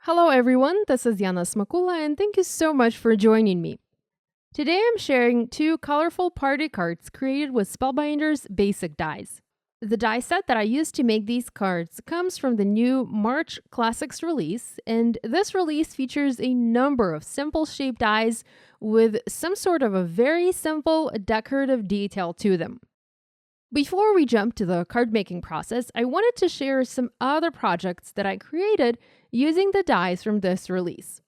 Hello everyone, this is Yana Smakula and thank you so much for joining me. Today I'm sharing two colorful party cards created with Spellbinders basic dies. The die set that I used to make these cards comes from the new March Classics release, and this release features a number of simple shaped dies with some sort of a very simple decorative detail to them. Before we jump to the card making process, I wanted to share some other projects that I created using the dies from this release.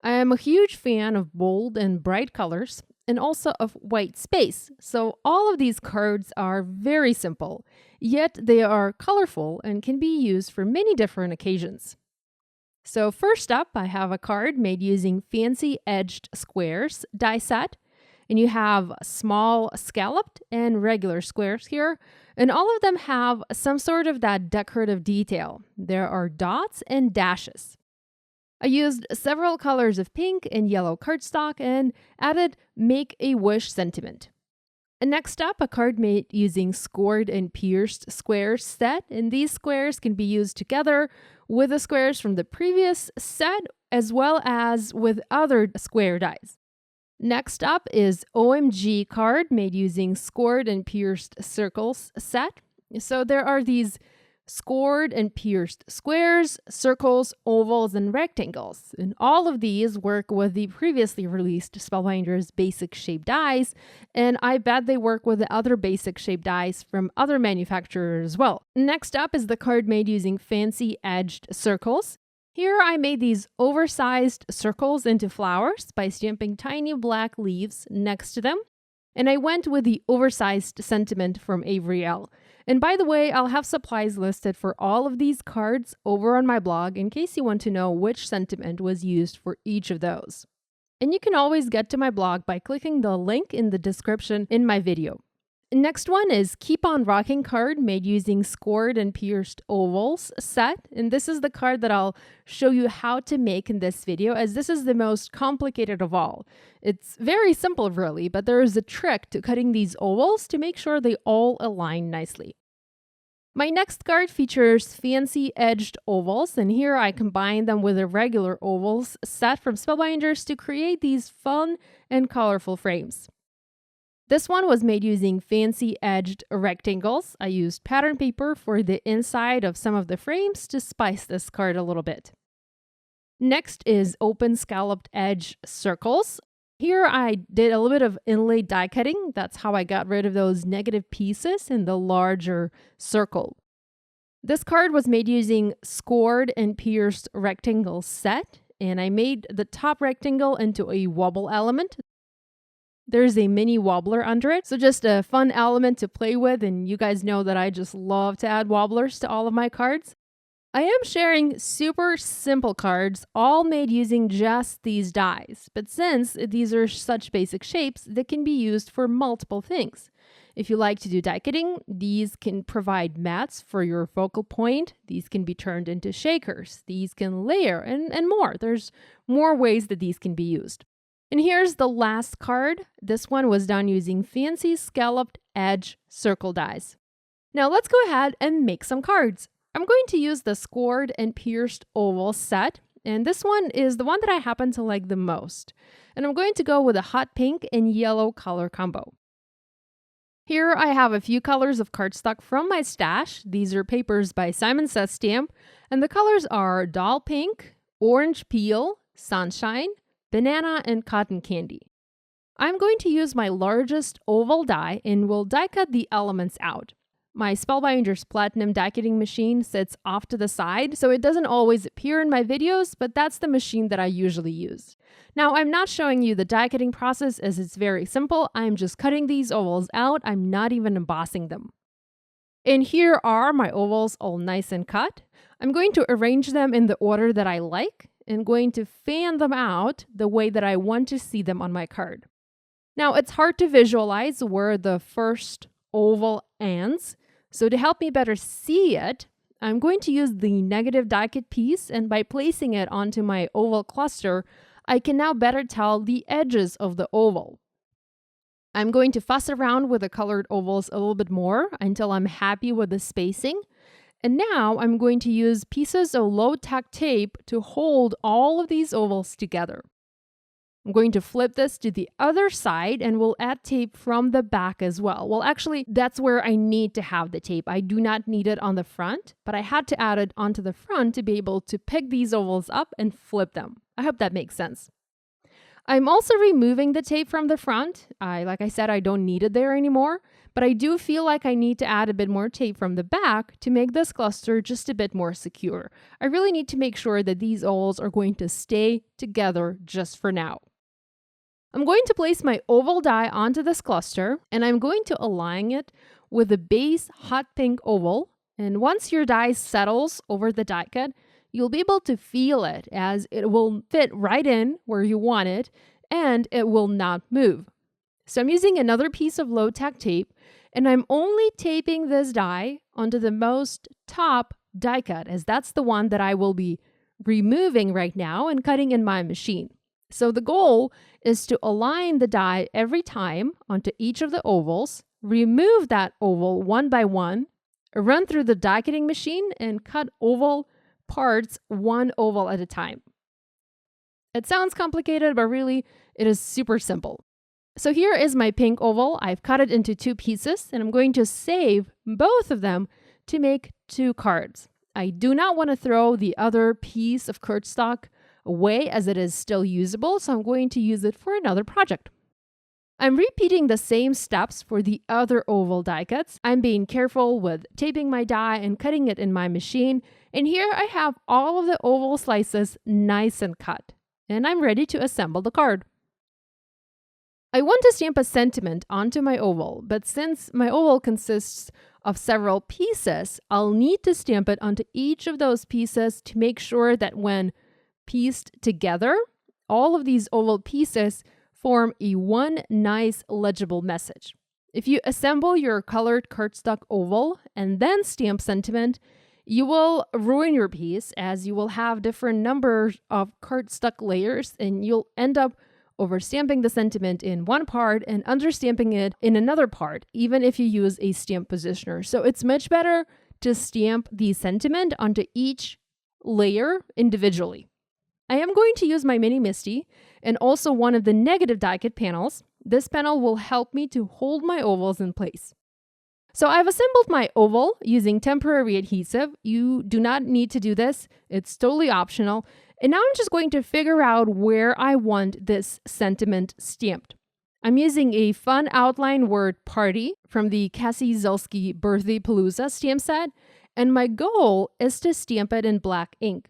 I am a huge fan of bold and bright colors and also of white space, so all of these cards are very simple, yet they are colorful and can be used for many different occasions. So first up, I have a card made using fancy edged squares die set. And you have small scalloped and regular squares here. And all of them have some sort of that decorative detail. There are dots and dashes. I used several colors of pink and yellow cardstock and added Make a Wish sentiment. And next up, a card made using scored and pierced squares set. And these squares can be used together with the squares from the previous set as well as with other square dies. Next up is OMG card made using scored and pierced circles set. So there are these scored and pierced squares, circles, ovals, and rectangles. And all of these work with the previously released Spellbinders basic shape dies, and I bet they work with the other basic shape dies from other manufacturers as well. Next up is the card made using fancy edged circles. Here I made these oversized circles into flowers by stamping tiny black leaves next to them. And I went with the oversized sentiment from Avery L. And by the way, I'll have supplies listed for all of these cards over on my blog in case you want to know which sentiment was used for each of those. And you can always get to my blog by clicking the link in the description in my video. Next one is Keep on Rocking card made using scored and pierced ovals set. And this is the card that I'll show you how to make in this video, as this is the most complicated of all. It's very simple really, but there is a trick to cutting these ovals to make sure they all align nicely. My next card features fancy edged ovals, and here I combine them with a regular ovals set from Spellbinders to create these fun and colorful frames. This one was made using fancy edged rectangles. I used pattern paper for the inside of some of the frames to spice this card a little bit. Next is open scalloped edge circles. Here I did a little bit of inlay die cutting. That's how I got rid of those negative pieces in the larger circle. This card was made using scored and pierced rectangle set, and I made the top rectangle into a wobble element. There's a mini wobbler under it, so just a fun element to play with, and you guys know that I just love to add wobblers to all of my cards. I am sharing super simple cards, all made using just these dies, but since these are such basic shapes, they can be used for multiple things. If you like to do die cutting, these can provide mats for your focal point, these can be turned into shakers, these can layer, and more. There's more ways that these can be used. And here's the last card. This one was done using fancy scalloped edge circle dies. Now let's go ahead and make some cards. I'm going to use the scored and pierced oval set, and this one is the one that I happen to like the most. And I'm going to go with a hot pink and yellow color combo. Here I have a few colors of cardstock from my stash. These are papers by Simon Says Stamp, and the colors are doll pink, orange peel, sunshine, banana, and cotton candy. I'm going to use my largest oval die and will die cut the elements out. My Spellbinders Platinum die cutting machine sits off to the side, so it doesn't always appear in my videos, but that's the machine that I usually use. Now, I'm not showing you the die cutting process as it's very simple. I'm just cutting these ovals out. I'm not even embossing them. And here are my ovals all nice and cut. I'm going to arrange them in the order that I like, and going to fan them out the way that I want to see them on my card. Now, it's hard to visualize where the first oval ends, so to help me better see it, I'm going to use the negative die cut piece, and by placing it onto my oval cluster, I can now better tell the edges of the oval. I'm going to fuss around with the colored ovals a little bit more until I'm happy with the spacing. And now I'm going to use pieces of low tack tape to hold all of these ovals together. I'm going to flip this to the other side and we'll add tape from the back as well. Well, actually, that's where I need to have the tape. I do not need it on the front, but I had to add it onto the front to be able to pick these ovals up and flip them. I hope that makes sense. I'm also removing the tape from the front. Like I said, I don't need it there anymore, but I do feel like I need to add a bit more tape from the back to make this cluster just a bit more secure. I really need to make sure that these ovals are going to stay together just for now. I'm going to place my oval die onto this cluster and I'm going to align it with the base hot pink oval. And once your die settles over the die cut, you'll be able to feel it as it will fit right in where you want it and it will not move. So I'm using another piece of low tack tape and I'm only taping this die onto the most top die cut as that's the one that I will be removing right now and cutting in my machine. So the goal is to align the die every time onto each of the ovals, remove that oval one by one, run through the die cutting machine and cut oval parts one oval at a time. It sounds complicated, but really it is super simple. So here is my pink oval. I've cut it into 2 pieces and I'm going to save both of them to make 2 cards. I do not want to throw the other piece of cardstock away as it is still usable, so I'm going to use it for another project. I'm repeating the same steps for the other oval die cuts. I'm being careful with taping my die and cutting it in my machine, and here I have all of the oval slices nice and cut, and I'm ready to assemble the card. I want to stamp a sentiment onto my oval, but since my oval consists of several pieces, I'll need to stamp it onto each of those pieces to make sure that when pieced together, all of these oval pieces form one nice legible message. If you assemble your colored cardstock oval and then stamp sentiment, you will ruin your piece as you will have different numbers of cardstock layers and you'll end up overstamping the sentiment in one part and understamping it in another part, even if you use a stamp positioner. So it's much better to stamp the sentiment onto each layer individually. I am going to use my mini MISTI and also one of the negative die cut panels. This panel will help me to hold my ovals in place. So I've assembled my oval using temporary adhesive. You do not need to do this. It's totally optional. And now I'm just going to figure out where I want this sentiment stamped. I'm using a fun outline word party from the Cathy Zielske Birthday Palooza stamp set, and my goal is to stamp it in black ink.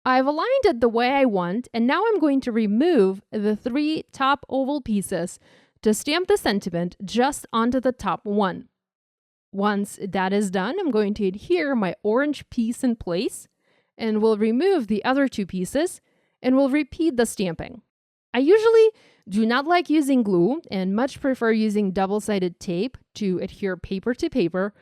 I've aligned it the way I want, and now I'm going to remove the 3 top oval pieces to stamp the sentiment just onto the top one. Once that is done, I'm going to adhere my orange piece in place, and we'll remove the other 2 pieces, and we'll repeat the stamping. I usually do not like using glue, and much prefer using double-sided tape to adhere paper to paper,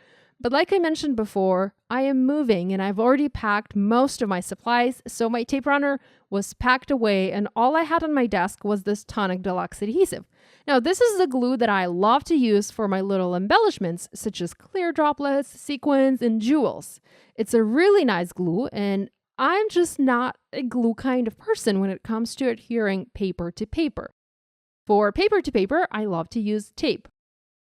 but like I mentioned before, I am moving and I've already packed most of my supplies, so my tape runner was packed away and all I had on my desk was this Tonic Deluxe adhesive. Now, this is the glue that I love to use for my little embellishments, such as clear droplets, sequins, and jewels. It's a really nice glue, and I'm just not a glue kind of person when it comes to adhering paper to paper. For paper to paper, I love to use tape.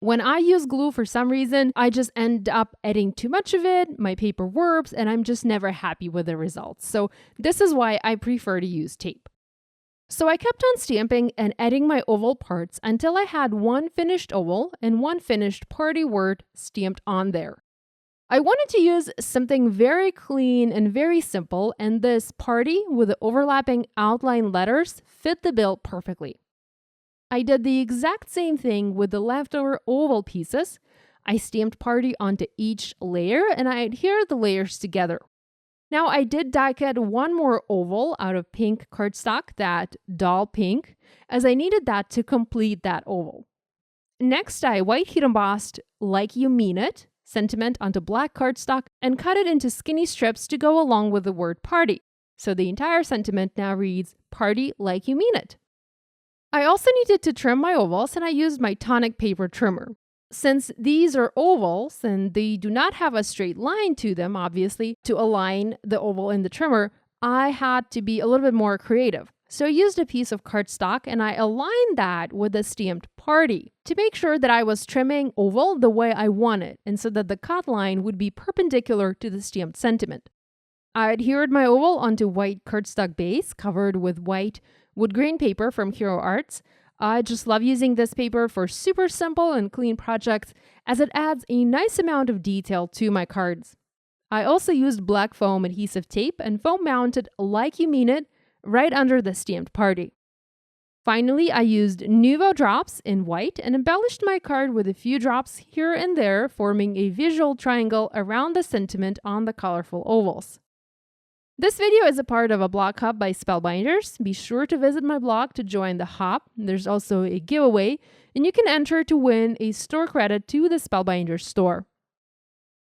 When I use glue, for some reason, I just end up adding too much of it, my paper warps, and I'm just never happy with the results. So this is why I prefer to use tape. So I kept on stamping and adding my oval parts until I had one finished oval and one finished party word stamped on there. I wanted to use something very clean and very simple, and this party with the overlapping outline letters fit the bill perfectly. I did the exact same thing with the leftover oval pieces. I stamped party onto each layer and I adhered the layers together. Now I did die cut one more oval out of pink cardstock, that doll pink, as I needed that to complete that oval. Next, I white heat embossed Like You Mean It sentiment onto black cardstock and cut it into skinny strips to go along with the word party. So the entire sentiment now reads Party Like You Mean It. I also needed to trim my ovals and I used my tonic paper trimmer. Since these are ovals and they do not have a straight line to them, obviously, to align the oval in the trimmer, I had to be a little bit more creative. So I used a piece of cardstock and I aligned that with a stamped party to make sure that I was trimming oval the way I wanted and so that the cut line would be perpendicular to the stamped sentiment. I adhered my oval onto white cardstock base covered with white wood grain paper from Hero Arts. I just love using this paper for super simple and clean projects as it adds a nice amount of detail to my cards. I also used black foam adhesive tape and foam mounted like you mean it right under the stamped party. Finally, I used Nuvo drops in white and embellished my card with a few drops here and there, forming a visual triangle around the sentiment on the colorful ovals. This video is a part of a blog hub by Spellbinders. Be sure to visit my blog to join the hub. There's also a giveaway, and you can enter to win a store credit to the Spellbinders store.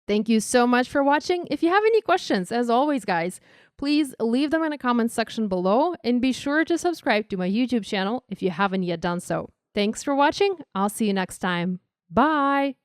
Thank you so much for watching. If you have any questions, as always, guys, please leave them in the comments section below, and be sure to subscribe to my YouTube channel if you haven't yet done so. Thanks for watching. I'll see you next time. Bye!